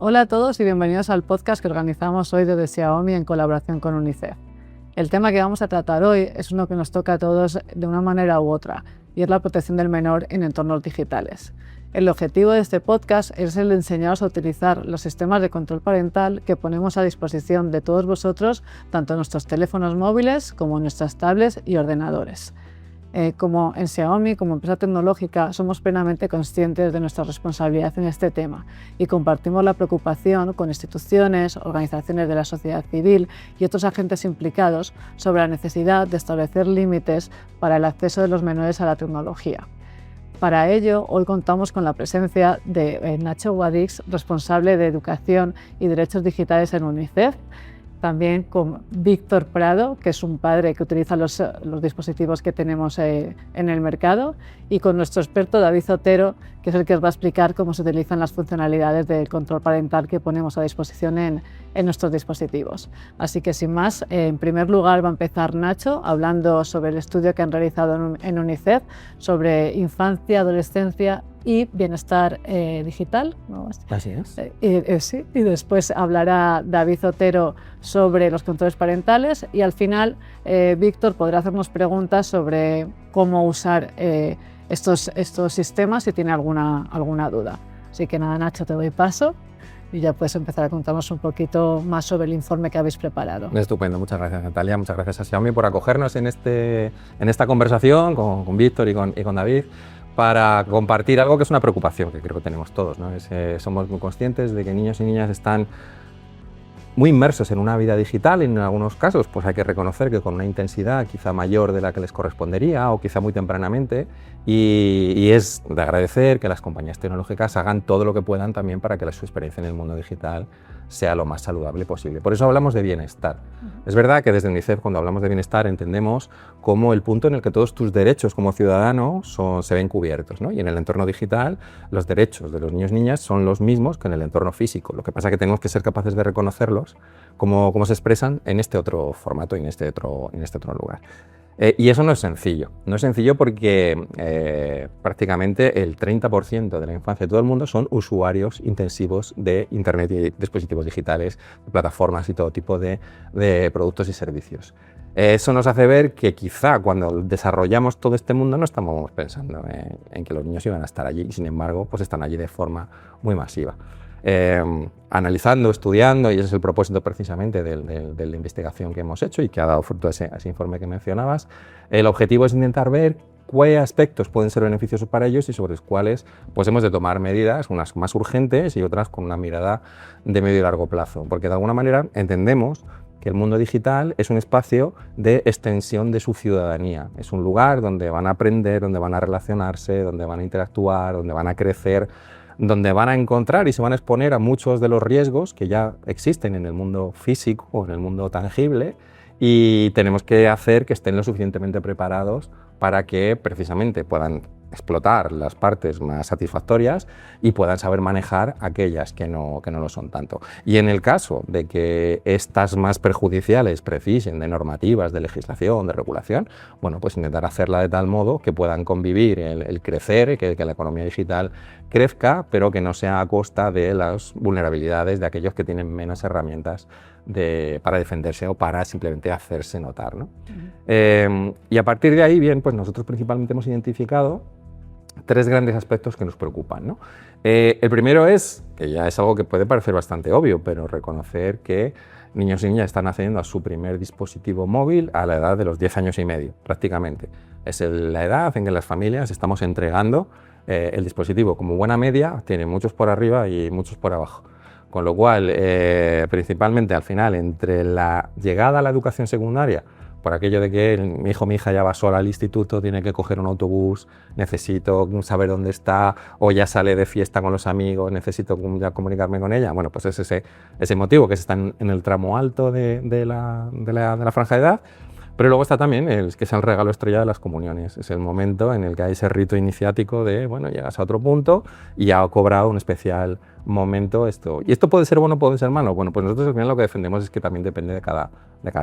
Hola a todos y bienvenidos al podcast que organizamos hoy desde Xiaomi en colaboración con UNICEF. El tema que vamos a tratar hoy es uno que nos toca a todos de una manera u otra, y es la protección del menor en entornos digitales. El objetivo de este podcast es el de enseñaros a utilizar los sistemas de control parental que ponemos a disposición de todos vosotros, tanto en nuestros teléfonos móviles como en nuestras tablets y ordenadores. Como en Xiaomi, como empresa tecnológica, somos plenamente conscientes de nuestra responsabilidad en este tema y compartimos la preocupación con instituciones, organizaciones de la sociedad civil y otros agentes implicados sobre la necesidad de establecer límites para el acceso de los menores a la tecnología. Para ello, hoy contamos con la presencia de Nacho Guadix, responsable de Educación y Derechos Digitales en UNICEF, también con Víctor Prado, que es un padre que utiliza los dispositivos que tenemos en el mercado, y con nuestro experto David Otero, que es el que os va a explicar cómo se utilizan las funcionalidades del control parental que ponemos a disposición en nuestros dispositivos. Así que sin más, en primer lugar va a empezar Nacho hablando sobre el estudio que han realizado en UNICEF sobre infancia, adolescencia y bienestar digital, ¿no? Así es. Sí. Y después hablará David Otero sobre los controles parentales y al final Víctor podrá hacernos preguntas sobre cómo usar estos sistemas si tiene alguna duda. Así que nada, Nacho, te doy paso y ya puedes empezar a contarnos un poquito más sobre el informe que habéis preparado. Estupendo, muchas gracias Natalia, muchas gracias a Xiaomi por acogernos en esta conversación con Víctor y con David, para compartir algo que es una preocupación que creo que tenemos todos, ¿no? Somos muy conscientes de que niños y niñas están muy inmersos en una vida digital y en algunos casos pues hay que reconocer que con una intensidad quizá mayor de la que les correspondería o quizá muy tempranamente, y es de agradecer que las compañías tecnológicas hagan todo lo que puedan también para que su experiencia en el mundo digital sea lo más saludable posible. Por eso hablamos de bienestar. Es verdad que desde UNICEF, cuando hablamos de bienestar, entendemos como el punto en el que todos tus derechos como ciudadano se ven cubiertos, ¿no? Y en el entorno digital los derechos de los niños y niñas son los mismos que en el entorno físico. Lo que pasa es que tenemos que ser capaces de reconocerlos como se expresan en este otro formato y en este otro lugar. Y eso no es sencillo. No es sencillo porque prácticamente el 30% de la infancia de todo el mundo son usuarios intensivos de Internet y dispositivos digitales, de plataformas y todo tipo de productos y servicios. Eso nos hace ver que quizá cuando desarrollamos todo este mundo no estamos pensando en que los niños iban a estar allí y sin embargo pues están allí de forma muy masiva. Analizando, estudiando, y ese es el propósito precisamente de la investigación que hemos hecho y que ha dado fruto a ese informe que mencionabas, el objetivo es intentar ver qué aspectos pueden ser beneficiosos para ellos y sobre los cuales pues hemos de tomar medidas, unas más urgentes y otras con una mirada de medio y largo plazo, porque de alguna manera entendemos que el mundo digital es un espacio de extensión de su ciudadanía, es un lugar donde van a aprender, donde van a relacionarse, donde van a interactuar, donde van a crecer, donde van a encontrar y se van a exponer a muchos de los riesgos que ya existen en el mundo físico o en el mundo tangible, y tenemos que hacer que estén lo suficientemente preparados para que precisamente puedan explotar las partes más satisfactorias y puedan saber manejar aquellas que no lo son tanto. Y en el caso de que estas más perjudiciales precisen de normativas, de legislación, de regulación, bueno, pues intentar hacerla de tal modo que puedan convivir el crecer, que la economía digital crezca, pero que no sea a costa de las vulnerabilidades de aquellos que tienen menos herramientas para defenderse o para simplemente hacerse notar, ¿no? Y a partir de ahí, bien, pues nosotros principalmente hemos identificado tres grandes aspectos que nos preocupan, ¿no? El primero es, que ya es algo que puede parecer bastante obvio, pero reconocer que niños y niñas están accediendo a su primer dispositivo móvil a la edad de los 10 años y medio, prácticamente. Es la edad en que las familias estamos entregando el dispositivo. Como buena media, tiene muchos por arriba y muchos por abajo. Con lo cual, principalmente al final, entre la llegada a la educación secundaria, por aquello de que mi hijo o mi hija ya va sola al instituto, tiene que coger un autobús, necesito saber dónde está, o ya sale de fiesta con los amigos, necesito ya comunicarme con ella. Bueno, pues es ese motivo, que están en el tramo alto de la franja de edad. Pero luego está también que es el regalo estrella de las comuniones. Es el momento en el que hay ese rito iniciático de, bueno, llegas a otro punto y ya ha cobrado un especial momento esto. ¿Y esto puede ser bueno o puede ser malo? Bueno, pues nosotros al final lo que defendemos es que también depende de cada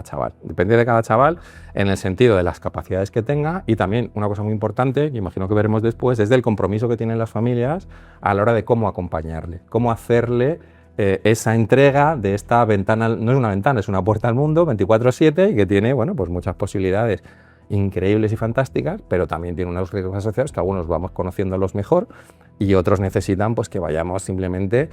chaval. Depende de cada chaval en el sentido de las capacidades que tenga, y también una cosa muy importante, que imagino que veremos después, es del compromiso que tienen las familias a la hora de cómo acompañarle, cómo hacerle esa entrega de esta ventana, no es una ventana, es una puerta al mundo 24/7 y que tiene, bueno, pues muchas posibilidades increíbles y fantásticas, pero también tiene unos riesgos asociados que algunos vamos conociéndolos mejor y otros necesitan pues que vayamos simplemente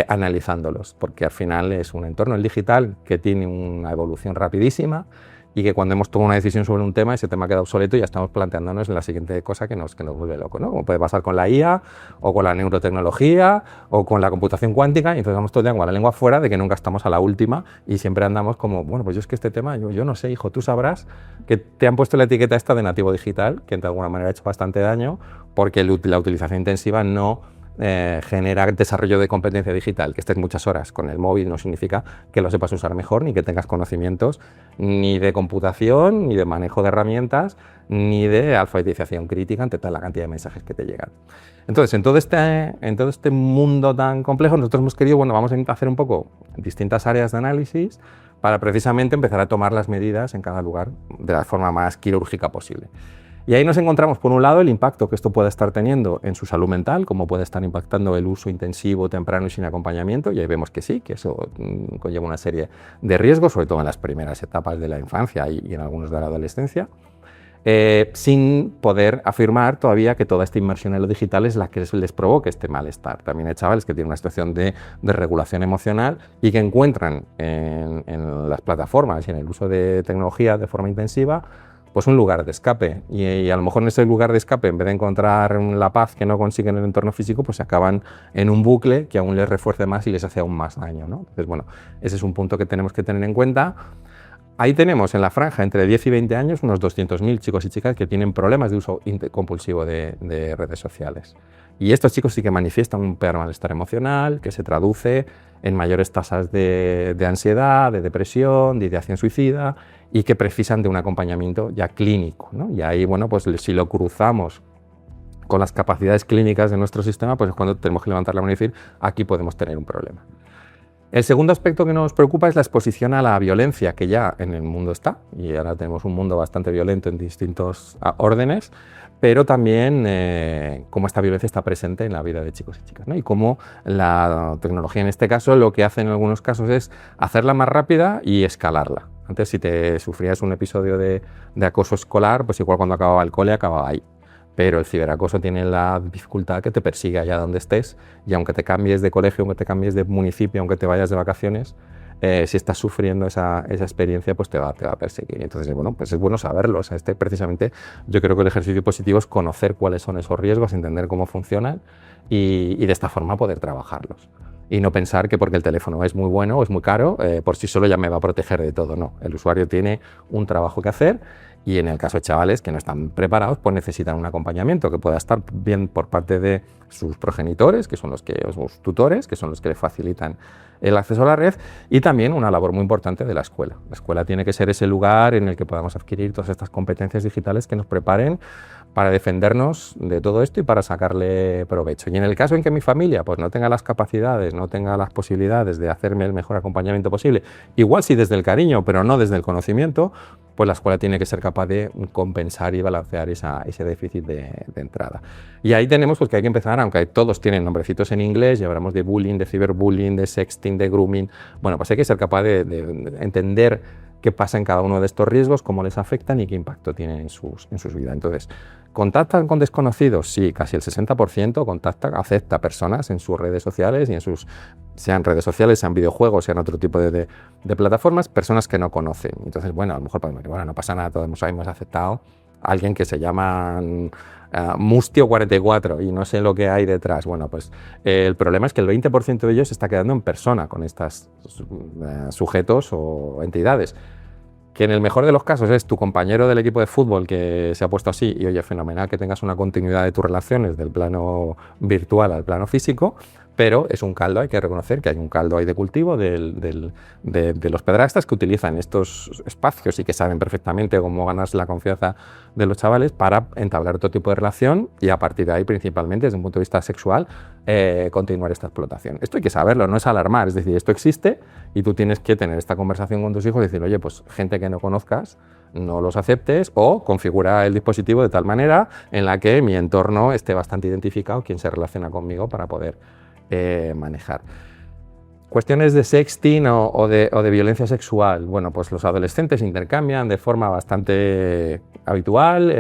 analizándolos, porque al final es un entorno el digital que tiene una evolución rapidísima y que cuando hemos tomado una decisión sobre un tema, ese tema queda obsoleto y ya estamos planteándonos la siguiente cosa que nos vuelve loco, ¿no? Como puede pasar con la IA, o con la neurotecnología, o con la computación cuántica, y entonces vamos todo el día con la lengua fuera de que nunca estamos a la última y siempre andamos como, bueno, pues yo es que este tema, yo no sé, hijo, tú sabrás que te han puesto la etiqueta esta de nativo digital, que de alguna manera ha hecho bastante daño, porque la utilización intensiva no genera desarrollo de competencia digital. Que estés muchas horas con el móvil no significa que lo sepas usar mejor, ni que tengas conocimientos ni de computación, ni de manejo de herramientas, ni de alfabetización crítica ante toda la cantidad de mensajes que te llegan. Entonces, en todo este mundo tan complejo, nosotros hemos querido, bueno, vamos a hacer un poco distintas áreas de análisis para precisamente empezar a tomar las medidas en cada lugar de la forma más quirúrgica posible. Y ahí nos encontramos, por un lado, el impacto que esto puede estar teniendo en su salud mental, cómo puede estar impactando el uso intensivo, temprano y sin acompañamiento, y ahí vemos que sí, que eso conlleva una serie de riesgos, sobre todo en las primeras etapas de la infancia y en algunos de la adolescencia, sin poder afirmar todavía que toda esta inmersión en lo digital es la que les provoque este malestar. También hay chavales que tienen una situación de regulación emocional y que encuentran en las plataformas y en el uso de tecnología de forma intensiva pues un lugar de escape, y a lo mejor en ese lugar de escape, en vez de encontrar la paz que no consiguen en el entorno físico, pues acaban en un bucle que aún les refuerce más y les hace aún más daño, ¿no? Entonces, bueno, ese es un punto que tenemos que tener en cuenta. Ahí tenemos en la franja entre 10 y 20 años unos 200.000 chicos y chicas que tienen problemas de uso compulsivo de redes sociales. Y estos chicos sí que manifiestan un peor malestar emocional que se traduce en mayores tasas de ansiedad, de depresión, de ideación suicida, y que precisan de un acompañamiento ya clínico, ¿no? Y ahí, bueno, pues si lo cruzamos con las capacidades clínicas de nuestro sistema, pues es cuando tenemos que levantar la mano y decir, aquí podemos tener un problema. El segundo aspecto que nos preocupa es la exposición a la violencia, que ya en el mundo está, y ahora tenemos un mundo bastante violento en distintos órdenes, pero también cómo esta violencia está presente en la vida de chicos y chicas, ¿no? Y cómo la tecnología en este caso lo que hace en algunos casos es hacerla más rápida y escalarla. Antes, si te sufrías un episodio de acoso escolar, pues igual cuando acababa el cole acababa ahí. Pero el ciberacoso tiene la dificultad que te persigue allá donde estés, y aunque te cambies de colegio, aunque te cambies de municipio, aunque te vayas de vacaciones, si estás sufriendo esa experiencia, pues te va a perseguir. Entonces, bueno, pues es bueno saberlo. O sea, precisamente yo creo que el ejercicio positivo es conocer cuáles son esos riesgos, entender cómo funcionan y de esta forma poder trabajarlos. Y no pensar que porque el teléfono es muy bueno o es muy caro, por sí solo ya me va a proteger de todo. No, el usuario tiene un trabajo que hacer, y en el caso de chavales que no están preparados, pues necesitan un acompañamiento que pueda estar bien por parte de sus progenitores, que son los tutores, que son los que le facilitan el acceso a la red, y también una labor muy importante de la escuela. La escuela tiene que ser ese lugar en el que podamos adquirir todas estas competencias digitales que nos preparen para defendernos de todo esto y para sacarle provecho. Y en el caso en que mi familia pues no tenga las capacidades, no tenga las posibilidades de hacerme el mejor acompañamiento posible, igual sí desde el cariño, pero no desde el conocimiento, pues la escuela tiene que ser capaz de compensar y balancear ese déficit de entrada. Y ahí tenemos pues que hay que empezar, aunque todos tienen nombrecitos en inglés, y hablamos de bullying, de ciberbullying, de sexting, de grooming, bueno, pues hay que ser capaz de entender qué pasa en cada uno de estos riesgos, cómo les afectan y qué impacto tienen en sus vidas. Entonces, ¿contactan con desconocidos? Sí, casi el 60% acepta personas en sus redes sociales y en sean redes sociales, sean videojuegos, sean otro tipo de plataformas, personas que no conocen. Entonces, bueno, a lo mejor no pasa nada, todos hemos aceptado a alguien que se llama Mustio44 y no sé lo que hay detrás. Bueno, pues el problema es que el 20% de ellos se está quedando en persona con estos sujetos o entidades, que en el mejor de los casos es tu compañero del equipo de fútbol que se ha puesto así, y oye, fenomenal que tengas una continuidad de tus relaciones del plano virtual al plano físico, pero es un caldo, hay que reconocer que hay un caldo ahí de cultivo de los pedrastas que utilizan estos espacios y que saben perfectamente cómo ganarse la confianza de los chavales para entablar otro tipo de relación, y a partir de ahí, principalmente desde un punto de vista sexual, continuar esta explotación. Esto hay que saberlo, no es alarmar, es decir, esto existe y tú tienes que tener esta conversación con tus hijos y decir, oye, pues gente que no conozcas, no los aceptes, o configura el dispositivo de tal manera en la que mi entorno esté bastante identificado, quién se relaciona conmigo, para poder manejar. Cuestiones de sexting o de violencia sexual. Bueno, pues los adolescentes intercambian de forma bastante habitual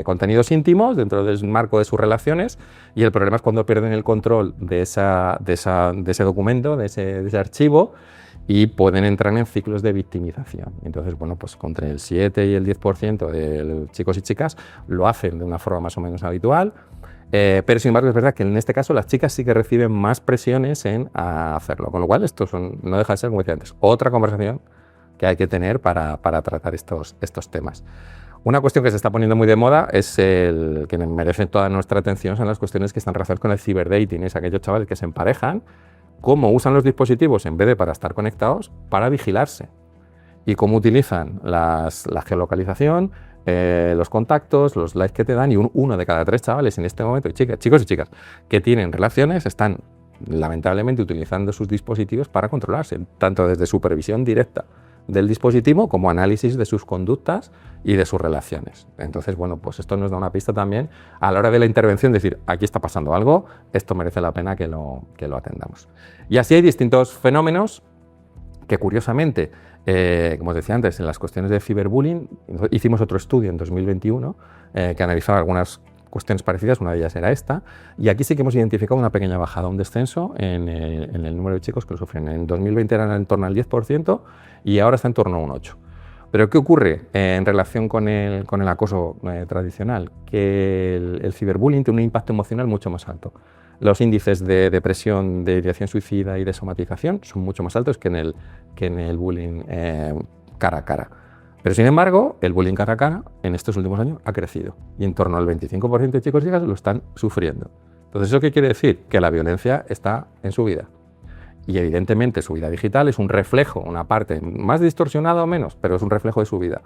contenidos íntimos dentro del marco de sus relaciones, y el problema es cuando pierden el control de ese documento, de ese archivo, y pueden entrar en ciclos de victimización. Entonces, bueno, pues entre el 7 y el 10% de chicos y chicas lo hacen de una forma más o menos habitual. Pero sin embargo es verdad que en este caso las chicas sí que reciben más presiones en hacerlo, con lo cual esto no deja de ser, como decía antes, otra conversación que hay que tener para tratar estos temas. Una cuestión que se está poniendo muy de moda es el que merece toda nuestra atención, son las cuestiones que están relacionadas con el ciberdating, es aquellos chavales que se emparejan, cómo usan los dispositivos en vez de para estar conectados, para vigilarse, y cómo utilizan la geolocalización, los contactos, los likes que te dan, y uno de cada 3 chavales en este momento, chicos y chicas, que tienen relaciones, están lamentablemente utilizando sus dispositivos para controlarse, tanto desde supervisión directa del dispositivo como análisis de sus conductas y de sus relaciones. Entonces, bueno, pues esto nos da una pista también a la hora de la intervención, decir, aquí está pasando algo, esto merece la pena que lo atendamos. Y así hay distintos fenómenos que, curiosamente, como os decía antes, en las cuestiones de ciberbullying, hicimos otro estudio en 2021 que analizaba algunas cuestiones parecidas, una de ellas era esta, y aquí sí que hemos identificado una pequeña bajada, un descenso en el número de chicos que lo sufren. En 2020 eran en torno al 10% y ahora está en torno a un 8%. Pero ¿qué ocurre en relación con el acoso tradicional? Que el ciberbullying tiene un impacto emocional mucho más alto. Los índices de depresión, de ideación suicida y de somatización son mucho más altos que en el bullying cara a cara. Pero sin embargo, el bullying cara a cara en estos últimos años ha crecido y en torno al 25% de chicos y chicas lo están sufriendo. Entonces, ¿eso qué quiere decir? Que la violencia está en su vida. Y evidentemente su vida digital es un reflejo, una parte más distorsionada o menos, pero es un reflejo de su vida.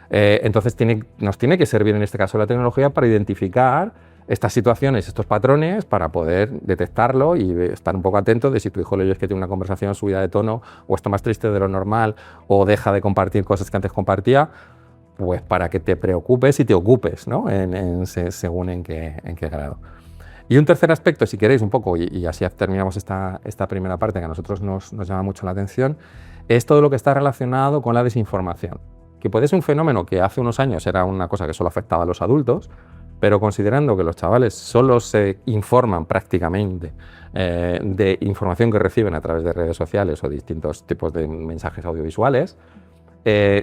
Entonces nos tiene que servir en este caso la tecnología para identificar estas situaciones, estos patrones, para poder detectarlo y estar un poco atento de si tu hijo le oyes que tiene una conversación subida de tono o está más triste de lo normal o deja de compartir cosas que antes compartía, pues para que te preocupes y te ocupes, ¿no? Según en qué grado. Y un tercer aspecto, si queréis, un poco, y así terminamos esta primera parte que a nosotros nos llama mucho la atención, es todo lo que está relacionado con la desinformación, que puede ser un fenómeno que hace unos años era una cosa que solo afectaba a los adultos, pero considerando que los chavales solo se informan prácticamente de información que reciben a través de redes sociales o distintos tipos de mensajes audiovisuales,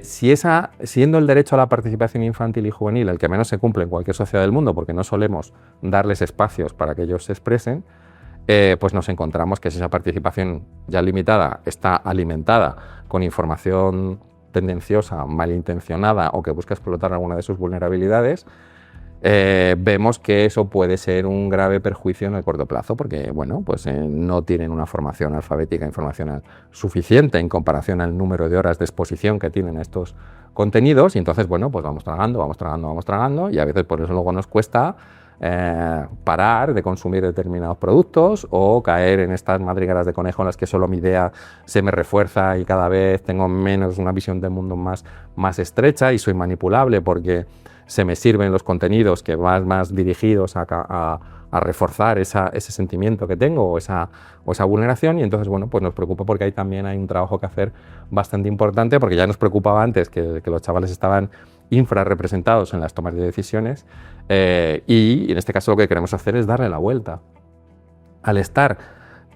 siendo el derecho a la participación infantil y juvenil el que menos se cumple en cualquier sociedad del mundo, porque no solemos darles espacios para que ellos se expresen, pues nos encontramos que si esa participación ya limitada está alimentada con información tendenciosa, malintencionada o que busca explotar alguna de sus vulnerabilidades, vemos que eso puede ser un grave perjuicio en el corto plazo porque bueno, pues, no tienen una formación alfabética informacional suficiente en comparación al número de horas de exposición que tienen a estos contenidos y entonces bueno, pues vamos tragando y a veces por eso luego nos cuesta parar de consumir determinados productos o caer en estas madrigueras de conejo en las que solo mi idea se me refuerza y cada vez tengo menos una visión del mundo más estrecha y soy manipulable porque se me sirven los contenidos que van más dirigidos a reforzar ese sentimiento que tengo o esa vulneración y entonces bueno, pues nos preocupa porque ahí también hay un trabajo que hacer bastante importante porque ya nos preocupaba antes que los chavales estaban infrarrepresentados en las tomas de decisiones y en este caso lo que queremos hacer es darle la vuelta. Al estar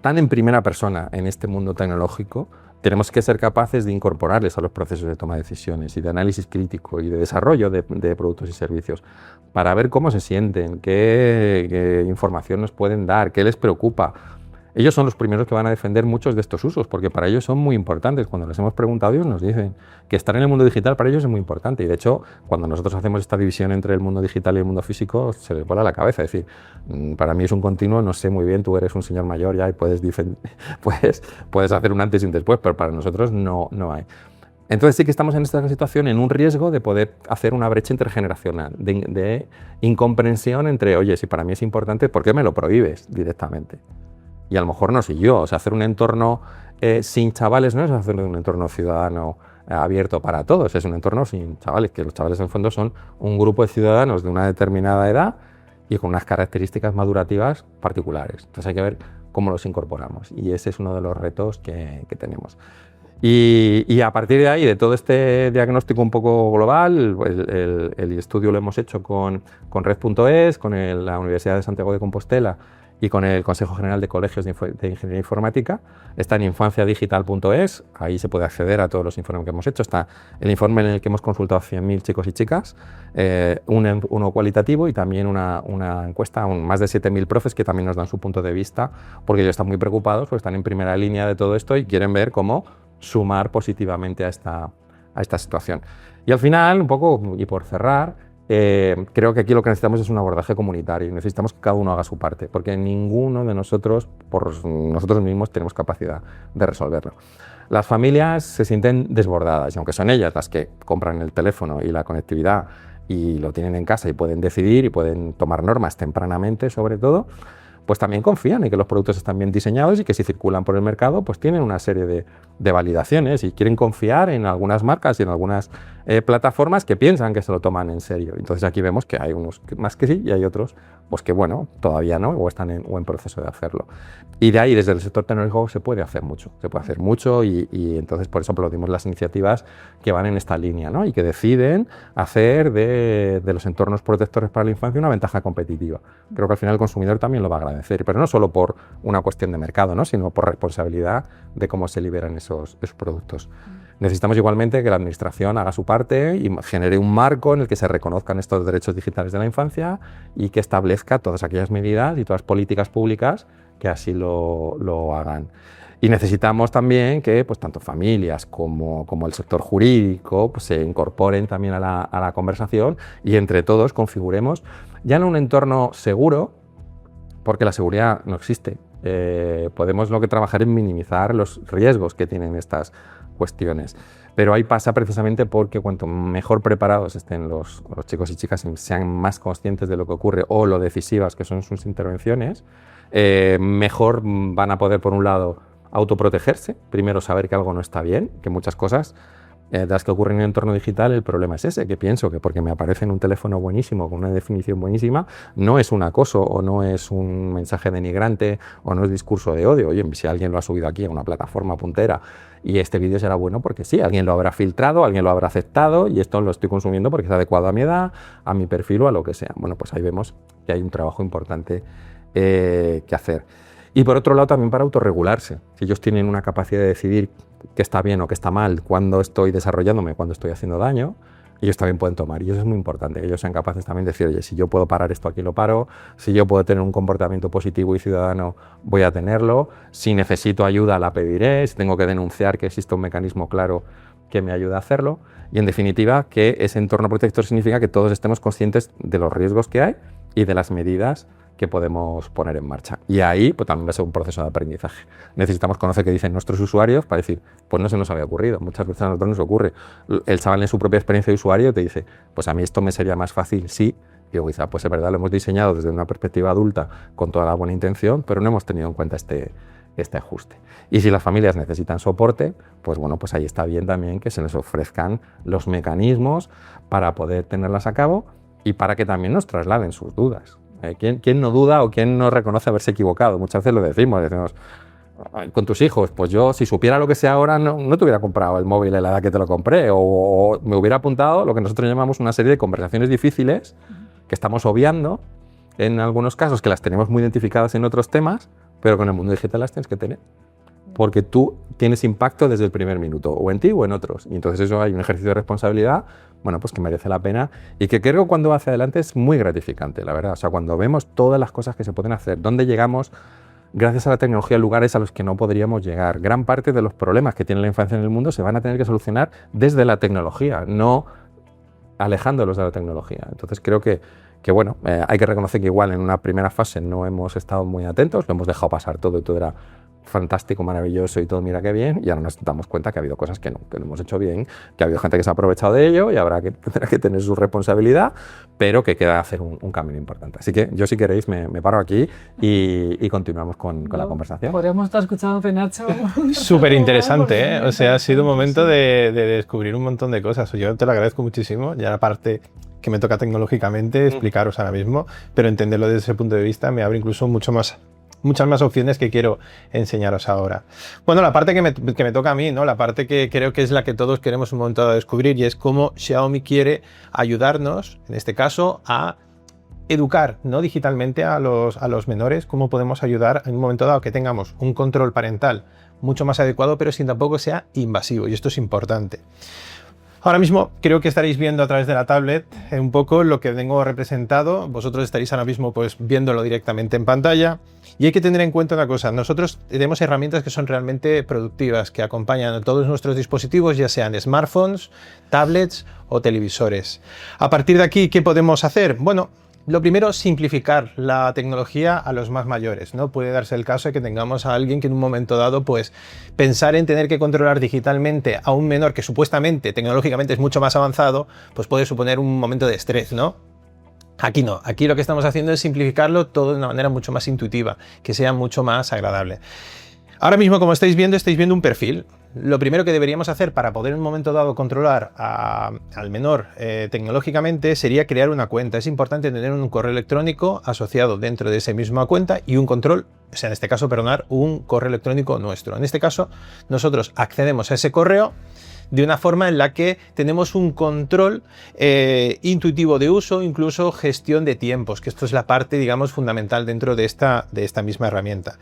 tan en primera persona en este mundo tecnológico, tenemos que ser capaces de incorporarles a los procesos de toma de decisiones y de análisis crítico y de desarrollo de productos y servicios para ver cómo se sienten, qué información nos pueden dar, qué les preocupa. Ellos son los primeros que van a defender muchos de estos usos porque para ellos son muy importantes. Cuando les hemos preguntado, ellos nos dicen que estar en el mundo digital para ellos es muy importante y de hecho cuando nosotros hacemos esta división entre el mundo digital y el mundo físico se les vuela la cabeza. Es decir, para mí es un continuo, no sé muy bien, tú eres un señor mayor ya y puedes hacer un antes y un después, pero para nosotros no hay. Entonces sí que estamos en esta situación en un riesgo de poder hacer una brecha intergeneracional, de incomprensión entre, oye, si para mí es importante, ¿por qué me lo prohíbes directamente? Y a lo mejor no soy yo, o sea, hacer un entorno sin chavales no es hacer un entorno ciudadano abierto para todos, es un entorno sin chavales, que los chavales en el fondo son un grupo de ciudadanos de una determinada edad y con unas características madurativas particulares. Entonces hay que ver cómo los incorporamos. Y ese es uno de los retos que tenemos. Y a partir de ahí, de todo este diagnóstico un poco global, el estudio lo hemos hecho con Red.es, con la Universidad de Santiago de Compostela y con el Consejo General de Colegios de Ingeniería Informática. Está en infanciadigital.es, ahí se puede acceder a todos los informes que hemos hecho. Está el informe en el que hemos consultado a 100.000 chicos y chicas, uno cualitativo y también una encuesta a más de 7.000 profes que también nos dan su punto de vista, porque ellos están muy preocupados, porque están en primera línea de todo esto y quieren ver cómo sumar positivamente a esta situación. Y al final, un poco, y por cerrar, creo que aquí lo que necesitamos es un abordaje comunitario y necesitamos que cada uno haga su parte, porque ninguno de nosotros, por nosotros mismos, tenemos capacidad de resolverlo. Las familias se sienten desbordadas y aunque son ellas las que compran el teléfono y la conectividad y lo tienen en casa y pueden decidir y pueden tomar normas tempranamente sobre todo, pues también confían en que los productos están bien diseñados y que si circulan por el mercado pues tienen una serie de validaciones y quieren confiar en algunas marcas y en algunas plataformas que piensan que se lo toman en serio. Entonces aquí vemos que hay unos más que sí y hay otros pues que bueno, todavía no o están en proceso de hacerlo. Y de ahí desde el sector tecnológico se puede hacer mucho y entonces por eso aplaudimos las iniciativas que van en esta línea, ¿no? Y que deciden hacer de los entornos protectores para la infancia una ventaja competitiva. Creo que al final el consumidor también lo va a agradecer, pero no solo por una cuestión de mercado, ¿no? Sino por responsabilidad de cómo se liberan esos productos. Necesitamos igualmente que la administración haga su parte y genere un marco en el que se reconozcan estos derechos digitales de la infancia y que establezca todas aquellas medidas y todas las políticas públicas que así lo hagan. Y necesitamos también que pues, tanto familias como el sector jurídico pues, se incorporen también a la conversación y entre todos configuremos ya no un entorno seguro, porque la seguridad no existe. Podemos lo que trabajar en minimizar los riesgos que tienen estas cuestiones. Pero ahí pasa precisamente porque cuanto mejor preparados estén los chicos y chicas y sean más conscientes de lo que ocurre o lo decisivas que son sus intervenciones, mejor van a poder, por un lado, autoprotegerse, primero saber que algo no está bien, que muchas cosas de las que ocurren en el entorno digital, el problema es ese, que pienso que porque me aparece en un teléfono buenísimo, con una definición buenísima, no es un acoso o no es un mensaje denigrante o no es discurso de odio. Oye, si alguien lo ha subido aquí a una plataforma puntera y este vídeo será bueno porque sí, alguien lo habrá filtrado, alguien lo habrá aceptado y esto lo estoy consumiendo porque es adecuado a mi edad, a mi perfil o a lo que sea. Bueno, pues ahí vemos que hay un trabajo importante que hacer. Y por otro lado también para autorregularse. Si ellos tienen una capacidad de decidir qué está bien o qué está mal, cuándo estoy desarrollándome, cuándo estoy haciendo daño, ellos también pueden tomar. Y eso es muy importante, que ellos sean capaces también de decir, oye, si yo puedo parar esto aquí lo paro, si yo puedo tener un comportamiento positivo y ciudadano voy a tenerlo, si necesito ayuda la pediré, si tengo que denunciar que existe un mecanismo claro que me ayude a hacerlo. Y en definitiva, que ese entorno protector significa que todos estemos conscientes de los riesgos que hay y de las medidas que podemos poner en marcha. Y ahí pues, también va a ser un proceso de aprendizaje. Necesitamos conocer qué dicen nuestros usuarios para decir, pues no se nos había ocurrido. Muchas veces a nosotros nos ocurre. El chaval en su propia experiencia de usuario te dice, pues a mí esto me sería más fácil si... Digo, quizá, pues es verdad, lo hemos diseñado desde una perspectiva adulta con toda la buena intención, pero no hemos tenido en cuenta este ajuste. Y si las familias necesitan soporte, pues bueno, pues ahí está bien también que se les ofrezcan los mecanismos para poder tenerlas a cabo y para que también nos trasladen sus dudas. ¿Quién no duda o quién no reconoce haberse equivocado? Muchas veces lo decimos con tus hijos, pues yo si supiera lo que sé ahora no te hubiera comprado el móvil en la edad que te lo compré o me hubiera apuntado lo que nosotros llamamos una serie de conversaciones difíciles que estamos obviando en algunos casos, que las tenemos muy identificadas en otros temas, pero con el mundo digital las tienes que tener. Porque tú tienes impacto desde el primer minuto, o en ti o en otros. Y entonces eso hay un ejercicio de responsabilidad, bueno, pues que merece la pena y que creo que cuando va hacia adelante es muy gratificante, la verdad. O sea, cuando vemos todas las cosas que se pueden hacer, dónde llegamos gracias a la tecnología a lugares a los que no podríamos llegar. Gran parte de los problemas que tiene la infancia en el mundo se van a tener que solucionar desde la tecnología, no alejándolos de la tecnología. Entonces creo que bueno, hay que reconocer que igual en una primera fase no hemos estado muy atentos, lo hemos dejado pasar todo y todo era fantástico, maravilloso y todo mira qué bien, y ahora nos damos cuenta que ha habido cosas que no hemos hecho bien, que ha habido gente que se ha aprovechado de ello y tendrá que tener su responsabilidad, pero que queda hacer un camino importante. Así que yo, si queréis, me paro aquí y continuamos con la conversación. Podríamos estar escuchando a Nacho. Súper interesante, ¿eh? O sea, ha sido un momento de descubrir un montón de cosas. Yo te lo agradezco muchísimo, ya la parte que me toca tecnológicamente explicaros ahora mismo, pero entenderlo desde ese punto de vista me abre incluso mucho más muchas más opciones que quiero enseñaros ahora. Bueno, la parte que me toca a mí, ¿no? La parte que creo que es la que todos queremos un momento dado descubrir, y es cómo Xiaomi quiere ayudarnos, en este caso, a educar, ¿no? Digitalmente a los menores, cómo podemos ayudar en un momento dado que tengamos un control parental mucho más adecuado, pero sin tampoco sea invasivo, y esto es importante. Ahora mismo creo que estaréis viendo a través de la tablet un poco lo que tengo representado. Vosotros estaréis ahora mismo pues viéndolo directamente en pantalla, y hay que tener en cuenta una cosa: nosotros tenemos herramientas que son realmente productivas, que acompañan a todos nuestros dispositivos, ya sean smartphones, tablets o televisores. A partir de aquí, ¿qué podemos hacer? Bueno, lo primero, simplificar la tecnología a los más mayores, ¿no? Puede darse el caso de que tengamos a alguien que en un momento dado, pues, pensar en tener que controlar digitalmente a un menor que supuestamente, tecnológicamente es mucho más avanzado, pues puede suponer un momento de estrés, ¿no? Aquí no, aquí lo que estamos haciendo es simplificarlo todo de una manera mucho más intuitiva, que sea mucho más agradable. Ahora mismo, como estáis viendo un perfil. Lo primero que deberíamos hacer para poder en un momento dado controlar al menor tecnológicamente sería crear una cuenta. Es importante tener un correo electrónico asociado dentro de esa misma cuenta y un control, o sea, en este caso, perdonar, un correo electrónico nuestro. En este caso, nosotros accedemos a ese correo de una forma en la que tenemos un control intuitivo de uso, incluso gestión de tiempos, que esto es la parte, digamos, fundamental dentro de esta misma herramienta.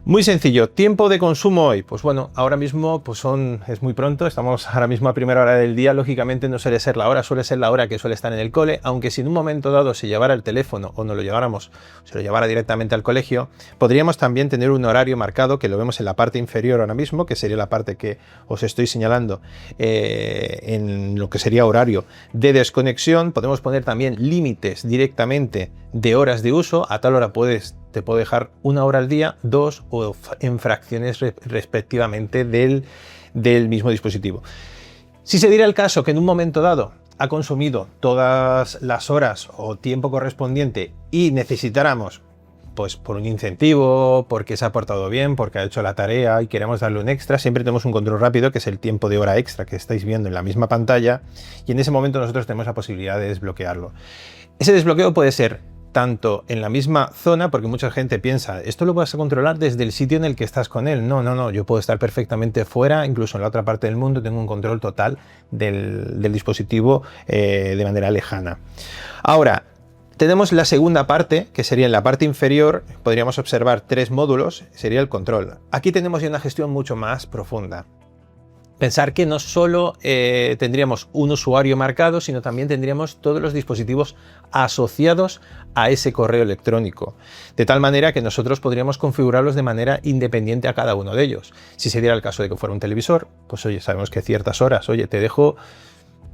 Muy sencillo. Tiempo de consumo hoy. Pues bueno, ahora mismo pues es muy pronto, estamos ahora mismo a primera hora del día, lógicamente no suele ser la hora, suele ser la hora que suele estar en el cole, aunque si en un momento dado se llevara el teléfono o no lo lleváramos, se lo llevara directamente al colegio, podríamos también tener un horario marcado, que lo vemos en la parte inferior ahora mismo, que sería la parte que os estoy señalando en lo que sería horario de desconexión. Podemos poner también límites directamente de horas de uso. A tal hora te puedo dejar 1 hora al día, 2 o en fracciones respectivamente del mismo dispositivo. Si se diera el caso que en un momento dado ha consumido todas las horas o tiempo correspondiente y necesitáramos, pues por un incentivo, porque se ha portado bien, porque ha hecho la tarea y queremos darle un extra, siempre tenemos un control rápido, que es el tiempo de hora extra que estáis viendo en la misma pantalla, y en ese momento nosotros tenemos la posibilidad de desbloquearlo. Ese desbloqueo puede ser tanto en la misma zona, porque mucha gente piensa, esto lo vas a controlar desde el sitio en el que estás con él. No, yo puedo estar perfectamente fuera, incluso en la otra parte del mundo, tengo un control total del dispositivo de manera lejana. Ahora, tenemos la segunda parte, que sería en la parte inferior, podríamos observar 3 módulos, sería el control. Aquí tenemos ya una gestión mucho más profunda. Pensar que no solo tendríamos un usuario marcado, sino también tendríamos todos los dispositivos asociados a ese correo electrónico, de tal manera que nosotros podríamos configurarlos de manera independiente a cada uno de ellos. Si se diera el caso de que fuera un televisor, pues oye, sabemos que ciertas horas, oye, te dejo...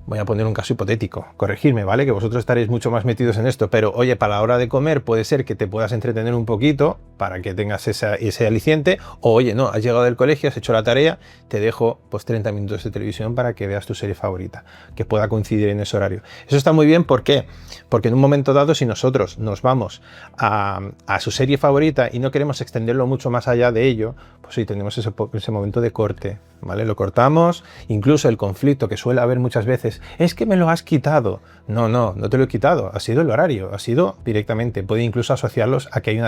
Voy a poner un caso hipotético, corregirme, ¿vale? Que vosotros estaréis mucho más metidos en esto, pero oye, para la hora de comer puede ser que te puedas entretener un poquito para que tengas ese aliciente, o oye, no, has llegado del colegio, has hecho la tarea, te dejo pues 30 minutos de televisión para que veas tu serie favorita, que pueda coincidir en ese horario. Eso está muy bien, ¿por qué? Porque en un momento dado, si nosotros nos vamos a su serie favorita y no queremos extenderlo mucho más allá de ello, pues sí, tenemos ese momento de corte, ¿vale? Lo cortamos, incluso el conflicto que suele haber muchas veces, es que me lo has quitado. No te lo he quitado, ha sido el horario, ha sido directamente, puede incluso asociarlos a que hay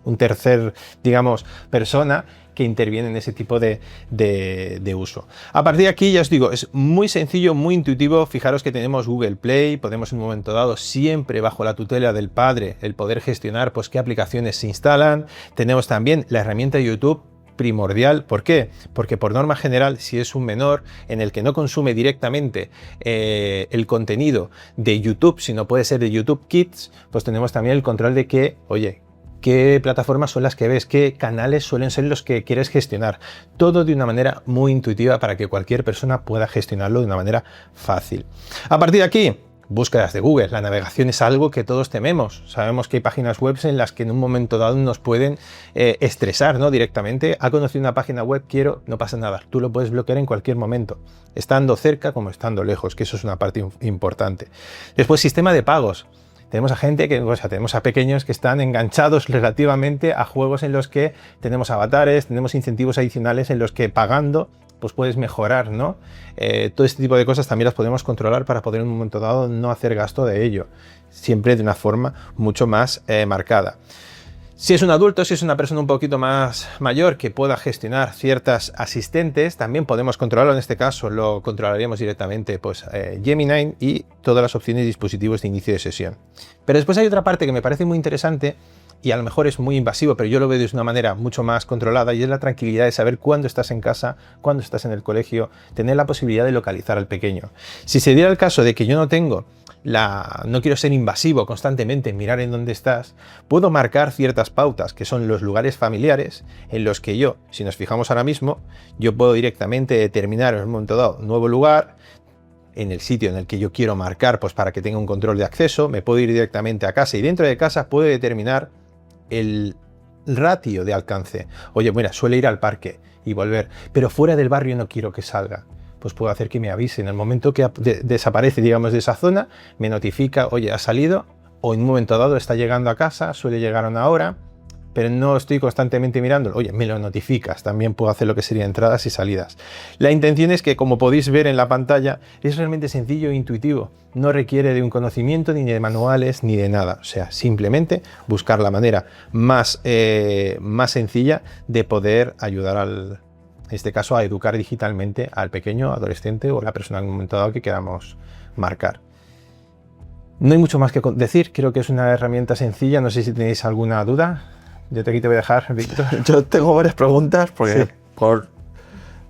un tercer, digamos, persona que interviene en ese tipo de uso. A partir de aquí, ya os digo, es muy sencillo, muy intuitivo. Fijaros que tenemos Google Play, podemos en un momento dado, siempre bajo la tutela del padre, el poder gestionar pues qué aplicaciones se instalan. Tenemos también la herramienta de YouTube, primordial. ¿Por qué? Porque por norma general, si es un menor en el que no consume directamente el contenido de YouTube, sino puede ser de YouTube Kids, pues tenemos también el control de que, oye, qué plataformas son las que ves, qué canales suelen ser los que quieres gestionar. Todo de una manera muy intuitiva para que cualquier persona pueda gestionarlo de una manera fácil. A partir de aquí, búsquedas de Google. La navegación es algo que todos tememos. Sabemos que hay páginas web en las que en un momento dado nos pueden estresar, ¿no? Directamente. Ha conocido una página web, no pasa nada. Tú lo puedes bloquear en cualquier momento, estando cerca como estando lejos, que eso es una parte importante. Después, sistema de pagos. Tenemos a gente tenemos a pequeños que están enganchados relativamente a juegos en los que tenemos avatares, tenemos incentivos adicionales en los que pagando pues puedes mejorar, ¿no? Todo este tipo de cosas también las podemos controlar para poder en un momento dado no hacer gasto de ello, siempre de una forma mucho más marcada. Si es un adulto, si es una persona un poquito más mayor que pueda gestionar ciertas asistentes, también podemos controlarlo. En este caso lo controlaríamos directamente, pues Gemini y todas las opciones de dispositivos de inicio de sesión. Pero después hay otra parte que me parece muy interesante y a lo mejor es muy invasivo, pero yo lo veo de una manera mucho más controlada, y es la tranquilidad de saber cuándo estás en casa, cuándo estás en el colegio, tener la posibilidad de localizar al pequeño. Si se diera el caso de que yo no quiero ser invasivo constantemente en mirar en dónde estás, puedo marcar ciertas pautas que son los lugares familiares en los que yo, si nos fijamos ahora mismo, yo puedo directamente determinar en un momento dado un nuevo lugar en el sitio en el que yo quiero marcar, pues para que tenga un control de acceso. Me puedo ir directamente a casa y dentro de casa puedo determinar el ratio de alcance. Oye, bueno, suele ir al parque y volver, pero fuera del barrio no quiero que salga. Pues puedo hacer que me avise en el momento que desaparece, digamos, de esa zona, me notifica, oye, ha salido, o en un momento dado está llegando a casa, suele llegar a una hora, pero no estoy constantemente mirándolo. Oye, me lo notificas, también puedo hacer lo que sería entradas y salidas. La intención es que, como podéis ver en la pantalla, es realmente sencillo e intuitivo. No requiere de un conocimiento, ni de manuales, ni de nada. O sea, simplemente buscar la manera más sencilla de poder ayudar en este caso, a educar digitalmente al pequeño, adolescente o la persona en un momento dado que queramos marcar. No hay mucho más que decir, creo que es una herramienta sencilla. No sé si tenéis alguna duda. Yo aquí te voy a dejar, Víctor. Yo tengo varias preguntas porque, sí, por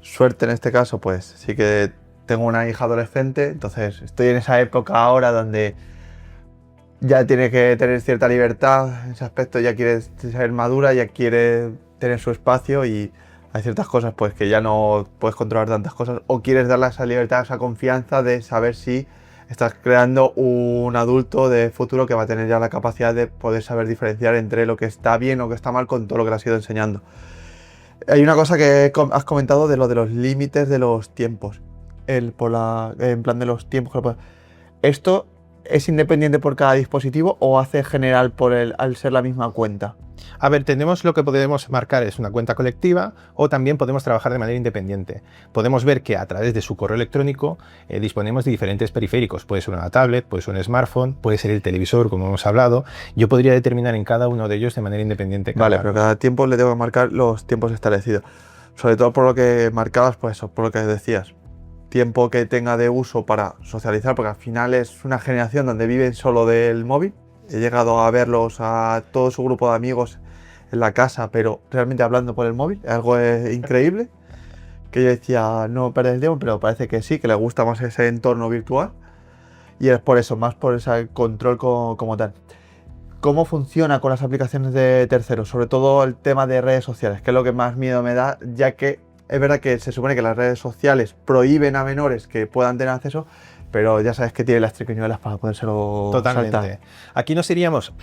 suerte en este caso, pues sí que tengo una hija adolescente, entonces estoy en esa época ahora donde ya tiene que tener cierta libertad en ese aspecto, ya quiere ser madura, ya quiere tener su espacio, y hay ciertas cosas pues que ya no puedes controlar tantas cosas, o quieres darle esa libertad, esa confianza de saber si estás creando un adulto de futuro que va a tener ya la capacidad de poder saber diferenciar entre lo que está bien o que está mal con todo lo que le has ido enseñando. Hay una cosa que has comentado de los límites de los tiempos, en plan de los tiempos. ¿Esto es independiente por cada dispositivo o hace general al ser la misma cuenta? A ver, tenemos lo que podemos marcar es una cuenta colectiva, o también podemos trabajar de manera independiente. Podemos ver que a través de su correo electrónico disponemos de diferentes periféricos. Puede ser una tablet, puede ser un smartphone, puede ser el televisor, como hemos hablado. Yo podría determinar en cada uno de ellos de manera independiente. Vale, pero cada tiempo le tengo que marcar los tiempos establecidos. Sobre todo por lo que marcabas, pues eso, por lo que decías. Tiempo que tenga de uso para socializar, porque al final es una generación donde viven solo del móvil. He llegado a verlos a todo su grupo de amigos en la casa, pero realmente hablando por el móvil, algo increíble, que yo decía, no perder el tiempo, pero parece que sí, que le gusta más ese entorno virtual, y es por eso, más por ese control como tal. ¿Cómo funciona con las aplicaciones de terceros? Sobre todo el tema de redes sociales, que es lo que más miedo me da, ya que es verdad que se supone que las redes sociales prohíben a menores que puedan tener acceso, pero ya sabes que tiene las triquiñuelas para podérselo Totalmente. saltar. Aquí nos iríamos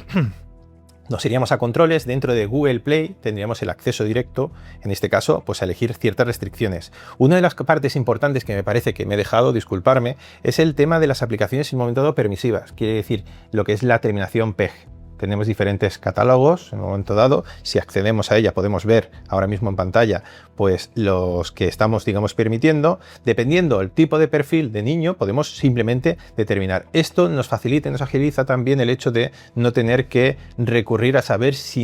a controles. Dentro de Google Play tendríamos el acceso directo, en este caso, pues a elegir ciertas restricciones. Una de las partes importantes que me parece que me he dejado, disculparme, es el tema de las aplicaciones en un momento dado permisivas. Quiere decir, lo que es la terminación PEG. Tenemos diferentes catálogos en un momento dado. Si accedemos a ella podemos ver ahora mismo en pantalla pues los que estamos, digamos, permitiendo. Dependiendo del tipo de perfil de niño, podemos simplemente determinar. Esto nos facilita y nos agiliza también el hecho de no tener que recurrir a saber si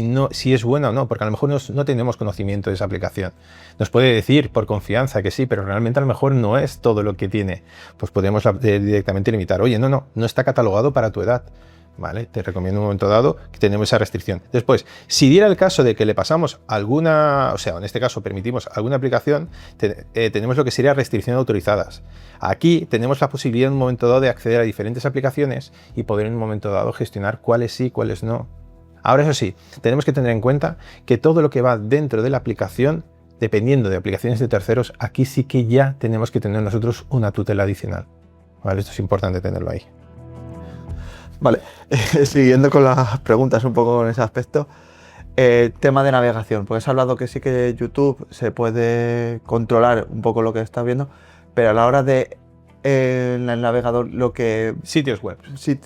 es bueno o no, porque a lo mejor no tenemos conocimiento de esa aplicación. Nos puede decir por confianza que sí, pero realmente a lo mejor no es todo lo que tiene. Pues podemos directamente limitar. Oye, no está catalogado para tu edad. Vale, te recomiendo en un momento dado que tenemos esa restricción. Después, si diera el caso de que le pasamos alguna, o sea, en este caso permitimos alguna aplicación, tenemos lo que sería restricciones autorizadas. Aquí tenemos la posibilidad en un momento dado de acceder a diferentes aplicaciones y poder en un momento dado gestionar cuáles sí, cuáles no. Ahora, eso sí, tenemos que tener en cuenta que todo lo que va dentro de la aplicación, dependiendo de aplicaciones de terceros, aquí sí que ya tenemos que tener nosotros una tutela adicional. Vale, esto es importante tenerlo ahí. Vale, siguiendo con las preguntas un poco en ese aspecto, tema de navegación, porque has hablado que sí que YouTube se puede controlar un poco lo que estás viendo, pero a la hora de en el navegador lo que... Sitios web. Sí,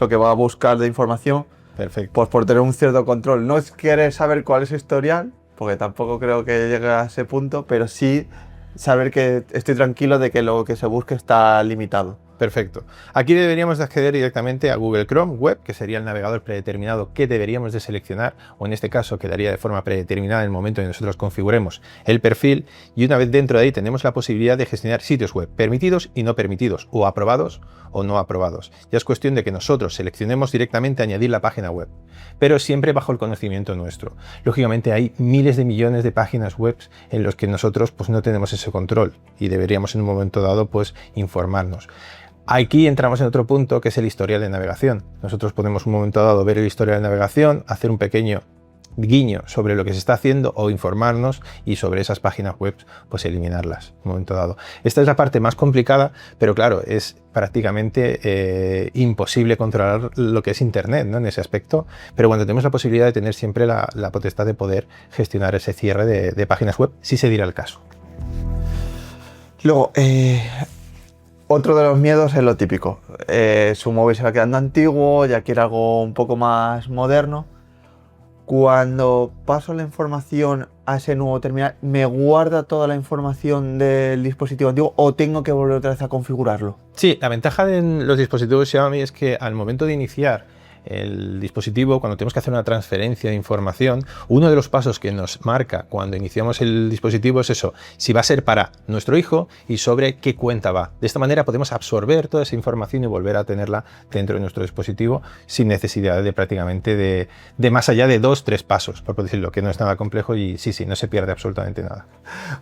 lo que va a buscar de información, Perfecto. pues por tener un cierto control. No es querer saber cuál es su historial, porque tampoco creo que llegue a ese punto, pero sí saber que estoy tranquilo de que lo que se busque está limitado. Perfecto. Aquí deberíamos de acceder directamente a Google Chrome Web, que sería el navegador predeterminado que deberíamos de seleccionar, o en este caso quedaría de forma predeterminada en el momento en que nosotros configuremos el perfil, y una vez dentro de ahí tenemos la posibilidad de gestionar sitios web permitidos y no permitidos, o aprobados o no aprobados. Ya es cuestión de que nosotros seleccionemos directamente añadir la página web, pero siempre bajo el conocimiento nuestro. Lógicamente hay miles de millones de páginas web en los que nosotros pues no tenemos ese control y deberíamos en un momento dado pues informarnos. Aquí entramos en otro punto, que es el historial de navegación. Nosotros podemos en un momento dado ver el historial de navegación, hacer un pequeño guiño sobre lo que se está haciendo o informarnos, y sobre esas páginas web pues eliminarlas en un momento dado. Esta es la parte más complicada, pero claro, es prácticamente imposible controlar lo que es Internet, ¿no? En ese aspecto, pero bueno, tenemos la posibilidad de tener siempre la potestad de poder gestionar ese cierre de páginas web, si se diera el caso. Luego, otro de los miedos es lo típico. Su móvil se va quedando antiguo, ya quiere algo un poco más moderno. Cuando paso la información a ese nuevo terminal, ¿me guarda toda la información del dispositivo antiguo o tengo que volver otra vez a configurarlo? Sí, la ventaja de los dispositivos Xiaomi es que al momento de iniciar el dispositivo, cuando tenemos que hacer una transferencia de información, uno de los pasos que nos marca cuando iniciamos el dispositivo es eso, si va a ser para nuestro hijo y sobre qué cuenta va. De esta manera podemos absorber toda esa información y volver a tenerla dentro de nuestro dispositivo sin necesidad de prácticamente de más allá de 2-3 pasos, por decirlo, que no es nada complejo y sí, no se pierde absolutamente nada.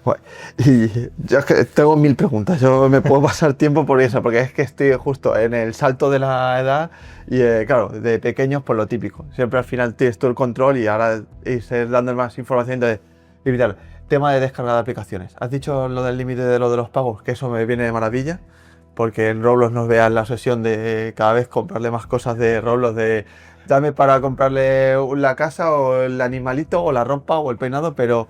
Bueno, y yo es que tengo 1000 preguntas, yo me puedo pasar tiempo por eso, porque es que estoy justo en el salto de la edad. Y claro, de pequeños pues lo típico, siempre al final tienes todo el control y ahora irse dando más información de limitar. Tema de descarga de aplicaciones. Has dicho lo del límite de lo de los pagos, que eso me viene de maravilla, porque en Roblox nos veas la sesión de cada vez comprarle más cosas de Roblox, de dame para comprarle la casa o el animalito o la ropa o el peinado, pero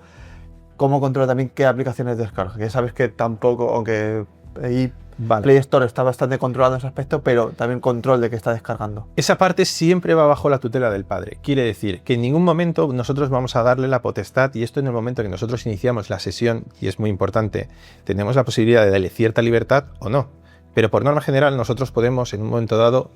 ¿cómo controla también qué aplicaciones descarga? Que sabes que tampoco, aunque ahí Vale. Play Store está bastante controlado en ese aspecto, pero también control de que está descargando. Esa parte siempre va bajo la tutela del padre. Quiere decir que en ningún momento nosotros vamos a darle la potestad, y esto en el momento que nosotros iniciamos la sesión, y es muy importante, tenemos la posibilidad de darle cierta libertad o no. Pero por norma general nosotros podemos en un momento dado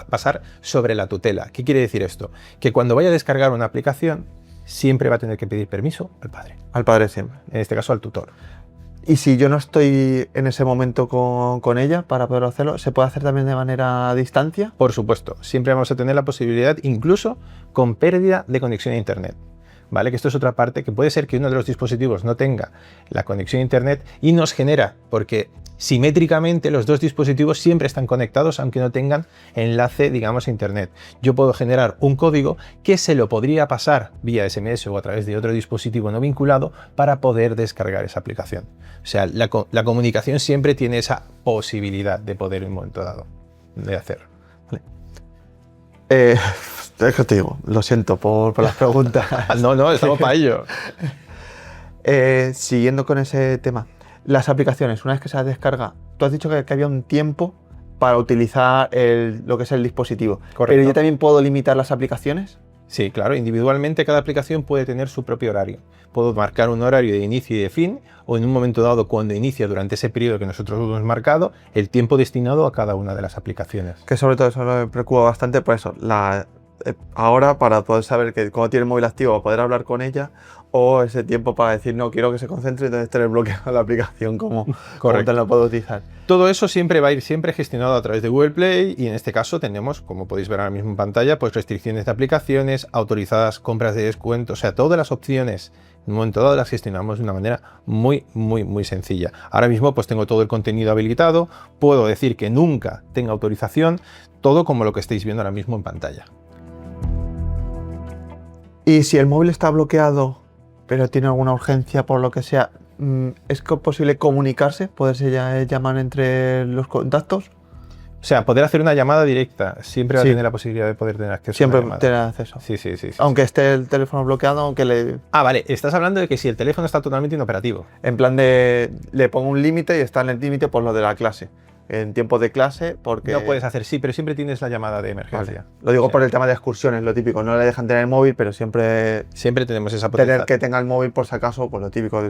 pasar sobre la tutela. ¿Qué quiere decir esto? Que cuando vaya a descargar una aplicación siempre va a tener que pedir permiso al padre. Al padre siempre. En este caso al tutor. Y si yo no estoy en ese momento con ella para poder hacerlo, ¿se puede hacer también de manera a distancia? Por supuesto, siempre vamos a tener la posibilidad, incluso con pérdida de conexión a Internet. ¿Vale? Que esto es otra parte, que puede ser que uno de los dispositivos no tenga la conexión a Internet y nos genera, porque simétricamente los dos dispositivos siempre están conectados aunque no tengan enlace, digamos, a Internet. Yo puedo generar un código que se lo podría pasar vía SMS o a través de otro dispositivo no vinculado para poder descargar esa aplicación. O sea, la comunicación siempre tiene esa posibilidad de poder en un momento dado de hacer. Vale. Es que te digo, lo siento por las preguntas. No, estamos para ello. Siguiendo con ese tema, las aplicaciones, una vez que se las descarga, tú has dicho que había un tiempo para utilizar lo que es el dispositivo. Correcto. ¿Pero yo también puedo limitar las aplicaciones? Sí, claro, individualmente cada aplicación puede tener su propio horario. Puedo marcar un horario de inicio y de fin, o en un momento dado, cuando inicia durante ese periodo que nosotros hemos marcado, el tiempo destinado a cada una de las aplicaciones. Que sobre todo eso me preocupa bastante por eso. Ahora, para poder saber que cuando tiene el móvil activo, poder hablar con ella, o ese tiempo para decir, no, quiero que se concentre, entonces tener bloqueada la aplicación, como te lo puedo utilizar. Todo eso siempre va a ir gestionado a través de Google Play, y en este caso tenemos, como podéis ver ahora mismo en pantalla, pues restricciones de aplicaciones, autorizadas compras de descuento, o sea, todas las opciones en un momento dado las gestionamos de una manera muy sencilla. Ahora mismo pues tengo todo el contenido habilitado, puedo decir que nunca tenga autorización, todo como lo que estáis viendo ahora mismo en pantalla. Y si el móvil está bloqueado, pero tiene alguna urgencia por lo que sea, ¿es posible comunicarse? ¿Poderse llamar entre los contactos? O sea, poder hacer una llamada directa, siempre va a tener la posibilidad de poder tener acceso siempre a una llamada. tener acceso. Sí. Aunque esté el teléfono bloqueado, aunque le... Ah, vale, estás hablando de que si el teléfono está totalmente inoperativo. En plan de, le pongo un límite y está en el límite por lo de la clase. En tiempo de clase, porque... No puedes hacer, sí, pero siempre tienes la llamada de emergencia. Vale. Lo digo por el tema de excursiones, lo típico. No le dejan tener el móvil, pero siempre tenemos esa potestad. Tener que tenga el móvil por si acaso, pues lo típico.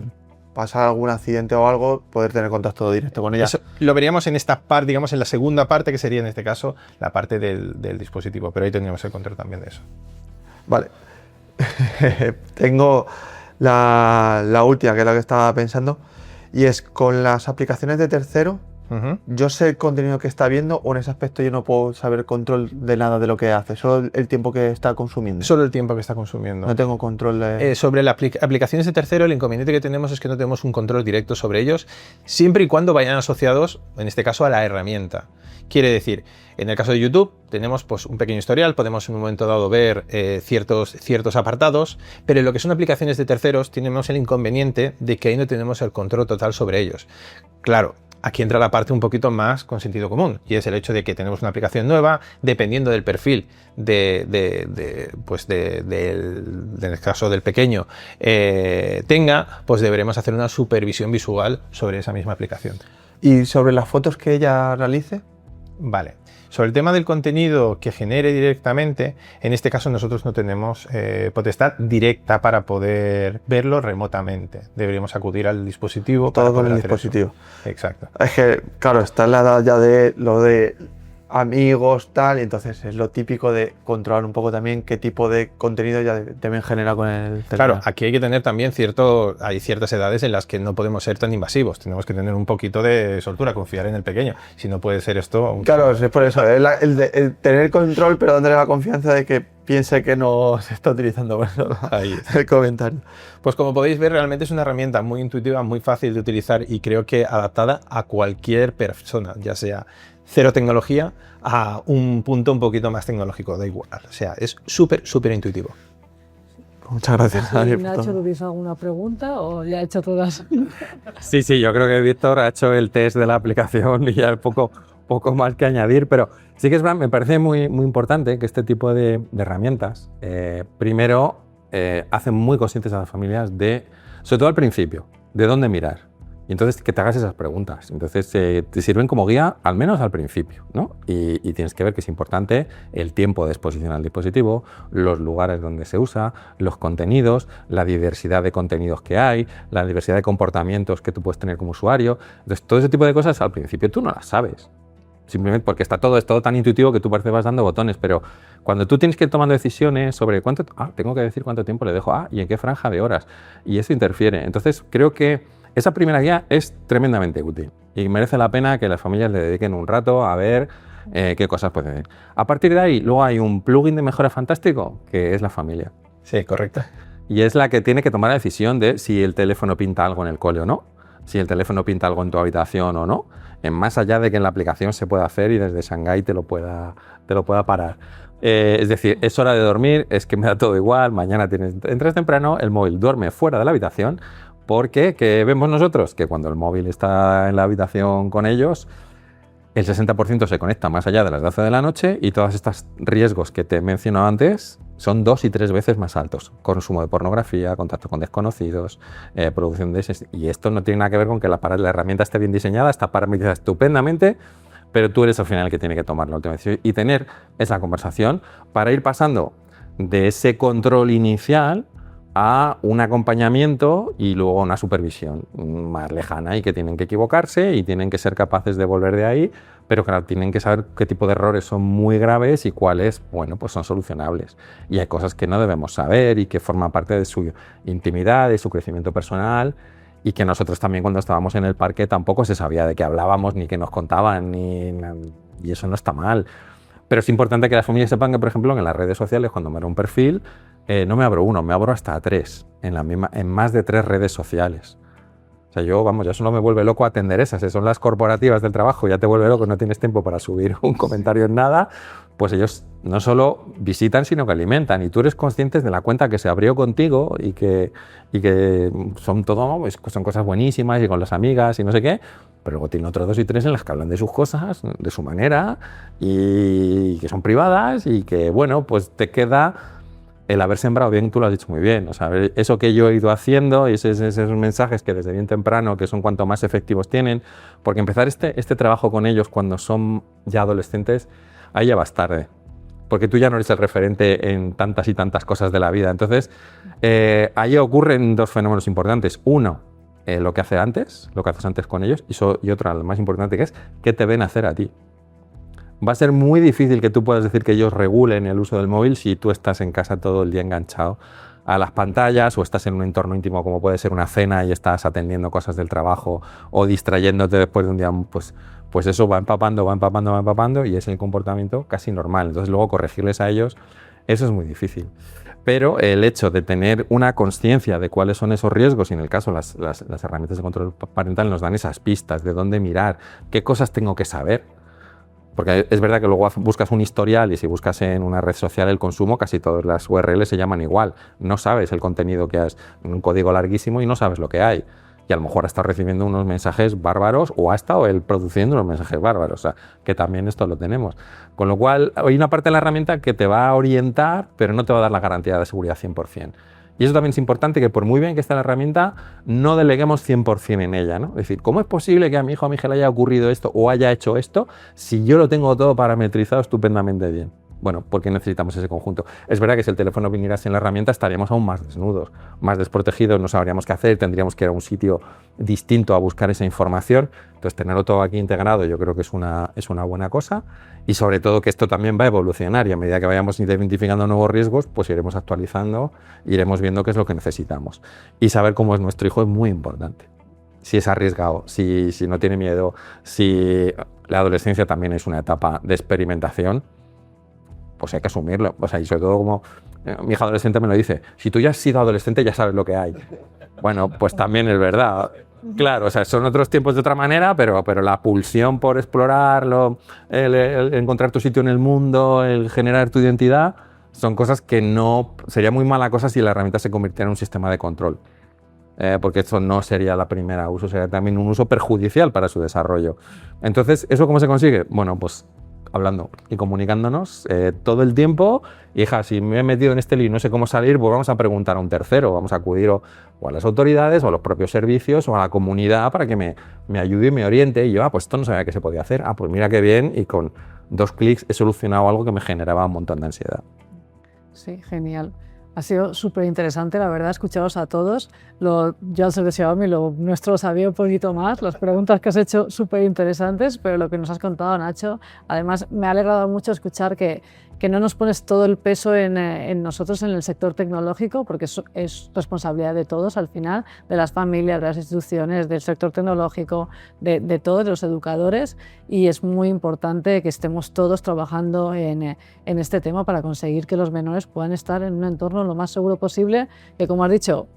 pasa algún accidente o algo, poder tener contacto directo con ella. Eso lo veríamos en esta parte, digamos, en la segunda parte, que sería en este caso la parte del dispositivo, pero ahí tendríamos el control también de eso. Vale. Tengo la última, que es la que estaba pensando, y es con las aplicaciones de tercero. Yo sé el contenido que está viendo, o en ese aspecto yo no puedo saber control de nada de lo que hace, solo el tiempo que está consumiendo. Solo el tiempo que está consumiendo. No tengo control de... Sobre las aplicaciones de tercero, el inconveniente que tenemos es que no tenemos un control directo sobre ellos, siempre y cuando vayan asociados, en este caso, a la herramienta. Quiere decir, en el caso de YouTube tenemos pues, un pequeño historial, podemos en un momento dado ver ciertos apartados, pero en lo que son aplicaciones de terceros tenemos el inconveniente de que ahí no tenemos el control total sobre ellos. Claro, aquí entra la parte un poquito más con sentido común, y es el hecho de que tenemos una aplicación nueva, dependiendo del perfil en el caso del pequeño tenga, pues deberemos hacer una supervisión visual sobre esa misma aplicación. ¿Y sobre las fotos que ella realice? Vale. Sobre el tema del contenido que genere directamente, en este caso nosotros no tenemos potestad directa para poder verlo remotamente. Deberíamos acudir al dispositivo. Todo con el dispositivo. Eso. Exacto. Es que, claro, está en la edad ya de lo de amigos, tal, y entonces es lo típico de controlar un poco también qué tipo de contenido ya también genera con el teléfono. Claro, aquí hay que tener también hay ciertas edades en las que no podemos ser tan invasivos, tenemos que tener un poquito de soltura, confiar en el pequeño, si no puede ser esto... Claro, es por eso, el tener control, pero dándole la confianza de que piense que no se está utilizando. Bueno, ahí está el comentario. Pues como podéis ver, realmente es una herramienta muy intuitiva, muy fácil de utilizar y creo que adaptada a cualquier persona, ya sea cero tecnología a un punto un poquito más tecnológico, da igual. O sea, es súper intuitivo. Muchas gracias, Daniel. Nacho, ¿tú tienes alguna pregunta o ya he hecho todas? Sí, yo creo que Víctor ha hecho el test de la aplicación y ya hay poco más que añadir, pero sí que es verdad, me parece muy importante que este tipo de herramientas, primero, hacen muy conscientes a las familias sobre todo al principio, de dónde mirar. Y entonces que te hagas esas preguntas. Entonces te sirven como guía, al menos al principio, ¿no? Y tienes que ver que es importante el tiempo de exposición al dispositivo, los lugares donde se usa, los contenidos, la diversidad de contenidos que hay, la diversidad de comportamientos que tú puedes tener como usuario. Entonces todo ese tipo de cosas al principio tú no las sabes. Simplemente porque es todo tan intuitivo que tú parece vas dando botones, pero cuando tú tienes que ir tomando decisiones sobre tengo que decir cuánto tiempo le dejo, y en qué franja de horas, y eso interfiere. Entonces creo que esa primera guía es tremendamente útil y merece la pena que las familias le dediquen un rato a ver qué cosas pueden hacer. A partir de ahí, luego hay un plugin de mejora fantástico, que es la familia. Sí, correcto. Y es la que tiene que tomar la decisión de si el teléfono pinta algo en el cole o no, si el teléfono pinta algo en tu habitación o no, más allá de que en la aplicación se pueda hacer y desde Shanghái te lo pueda parar. Es decir, es hora de dormir, es que me da todo igual, mañana entras temprano, el móvil duerme fuera de la habitación, porque ¿qué vemos nosotros? Que cuando el móvil está en la habitación con ellos, el 60% se conecta más allá de las 12 de la noche y todos estos riesgos que te he mencionado antes son 2 y 3 veces más altos. Consumo de pornografía, contacto con desconocidos, producción de ese... Y esto no tiene nada que ver con que la herramienta esté bien diseñada, está parametrizada estupendamente, pero tú eres al final el que tiene que tomar la última decisión y tener esa conversación para ir pasando de ese control inicial a un acompañamiento y luego una supervisión más lejana y que tienen que equivocarse y tienen que ser capaces de volver de ahí, pero claro, tienen que saber qué tipo de errores son muy graves y cuáles, bueno, pues son solucionables. Y hay cosas que no debemos saber y que forman parte de su intimidad, de su crecimiento personal y que nosotros también cuando estábamos en el parque tampoco se sabía de qué hablábamos ni qué nos contaban y eso no está mal. Pero es importante que las familias sepan que, por ejemplo, en las redes sociales, cuando me abro un perfil, no me abro uno, me abro hasta 3, en más de 3 redes sociales. O sea, ya solo me vuelve loco atender esas, son las corporativas del trabajo, ya te vuelve loco, no tienes tiempo para subir un comentario en nada, pues ellos no solo visitan, sino que alimentan, y tú eres consciente de la cuenta que se abrió contigo y que son son cosas buenísimas y con las amigas y no sé qué, pero luego tiene otros 2 y 3 en las que hablan de sus cosas, de su manera, y que son privadas y que, bueno, pues te queda el haber sembrado bien, tú lo has dicho muy bien, o sea, eso que yo he ido haciendo y esos mensajes que desde bien temprano, que son cuanto más efectivos tienen, porque empezar este trabajo con ellos cuando son ya adolescentes, ahí ya vas tarde, porque tú ya no eres el referente en tantas y tantas cosas de la vida. Entonces, ahí ocurren 2 fenómenos importantes. Uno, lo que haces antes con ellos, y otra, la más importante, que es qué te ven hacer a ti. Va a ser muy difícil que tú puedas decir que ellos regulen el uso del móvil si tú estás en casa todo el día enganchado a las pantallas o estás en un entorno íntimo como puede ser una cena y estás atendiendo cosas del trabajo o distrayéndote después de un día, pues eso va empapando y es el comportamiento casi normal. Entonces luego corregirles a ellos, eso es muy difícil. Pero el hecho de tener una consciencia de cuáles son esos riesgos, y en el caso las herramientas de control parental nos dan esas pistas de dónde mirar, qué cosas tengo que saber. Porque es verdad que luego buscas un historial y si buscas en una red social el consumo, casi todas las URLs se llaman igual. No sabes el contenido que has, un código larguísimo y no sabes lo que hay. Y a lo mejor ha estado recibiendo unos mensajes bárbaros o ha estado él produciendo unos mensajes bárbaros. O sea, que también esto lo tenemos. Con lo cual, hay una parte de la herramienta que te va a orientar, pero no te va a dar la garantía de seguridad 100%. Y eso también es importante, que por muy bien que esté la herramienta, no deleguemos 100% en ella, ¿no? Es decir, ¿cómo es posible que a mi hijo o a mi hija le haya ocurrido esto o haya hecho esto si yo lo tengo todo parametrizado estupendamente bien? Bueno, porque necesitamos ese conjunto. Es verdad que si el teléfono viniera sin la herramienta estaríamos aún más desnudos, más desprotegidos, no sabríamos qué hacer, tendríamos que ir a un sitio distinto a buscar esa información. Entonces, tenerlo todo aquí integrado yo creo que es una buena cosa, y sobre todo que esto también va a evolucionar y a medida que vayamos identificando nuevos riesgos, pues iremos actualizando, iremos viendo qué es lo que necesitamos. Y saber cómo es nuestro hijo es muy importante. Si es arriesgado, si no tiene miedo, si la adolescencia también es una etapa de experimentación, pues hay que asumirlo. O sea, y sobre todo como mi hija adolescente me lo dice, si tú ya has sido adolescente ya sabes lo que hay. Bueno, pues también es verdad. Claro, o sea, son otros tiempos de otra manera, pero la pulsión por explorarlo, el encontrar tu sitio en el mundo, el generar tu identidad, son cosas que no... Sería muy mala cosa si la herramienta se convirtiera en un sistema de control. Porque eso no sería la primera uso, sería también un uso perjudicial para su desarrollo. Entonces, ¿eso cómo se consigue? Bueno, pues hablando y comunicándonos todo el tiempo. Hija, si me he metido en este lío y no sé cómo salir, pues vamos a preguntar a un tercero, vamos a acudir o a las autoridades o a los propios servicios o a la comunidad para que me ayude y me oriente. Y yo, pues esto no sabía que se podía hacer. Pues mira qué bien, y con 2 clics he solucionado algo que me generaba un montón de ansiedad. Sí, genial. Ha sido súper interesante, la verdad, escucharos a todos. Yo al ser de Xiaomi, lo nuestro lo sabía un poquito más, las preguntas que has hecho súper interesantes, pero lo que nos has contado, Nacho, además me ha alegrado mucho escuchar que no nos pones todo el peso en nosotros en el sector tecnológico, porque es responsabilidad de todos al final, de las familias, de las instituciones, del sector tecnológico, de todos, de los educadores, y es muy importante que estemos todos trabajando en este tema para conseguir que los menores puedan estar en un entorno lo más seguro posible, que como has dicho,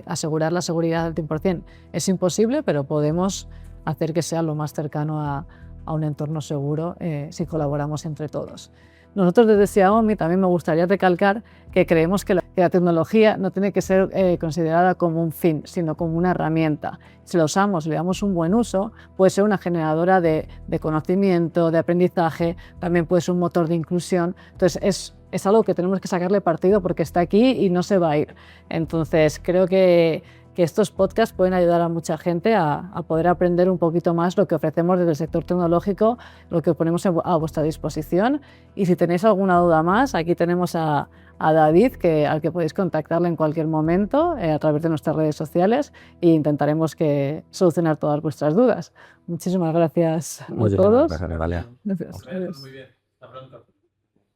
asegurar la seguridad al 100% es imposible, pero podemos hacer que sea lo más cercano a un entorno seguro si colaboramos entre todos. Nosotros desde Xiaomi también me gustaría recalcar que creemos que la tecnología no tiene que ser considerada como un fin, sino como una herramienta. Si la usamos, le damos un buen uso, puede ser una generadora de conocimiento, de aprendizaje, también puede ser un motor de inclusión. Entonces es algo que tenemos que sacarle partido porque está aquí y no se va a ir. Entonces creo que estos podcasts pueden ayudar a mucha gente a poder aprender un poquito más lo que ofrecemos desde el sector tecnológico, lo que ponemos a vuestra disposición. Y si tenéis alguna duda más, aquí tenemos a David, al que podéis contactarle en cualquier momento a través de nuestras redes sociales, e intentaremos solucionar todas vuestras dudas. Muchísimas gracias a todos. Gracias, Natalia. Gracias. Muy bien. Hasta pronto.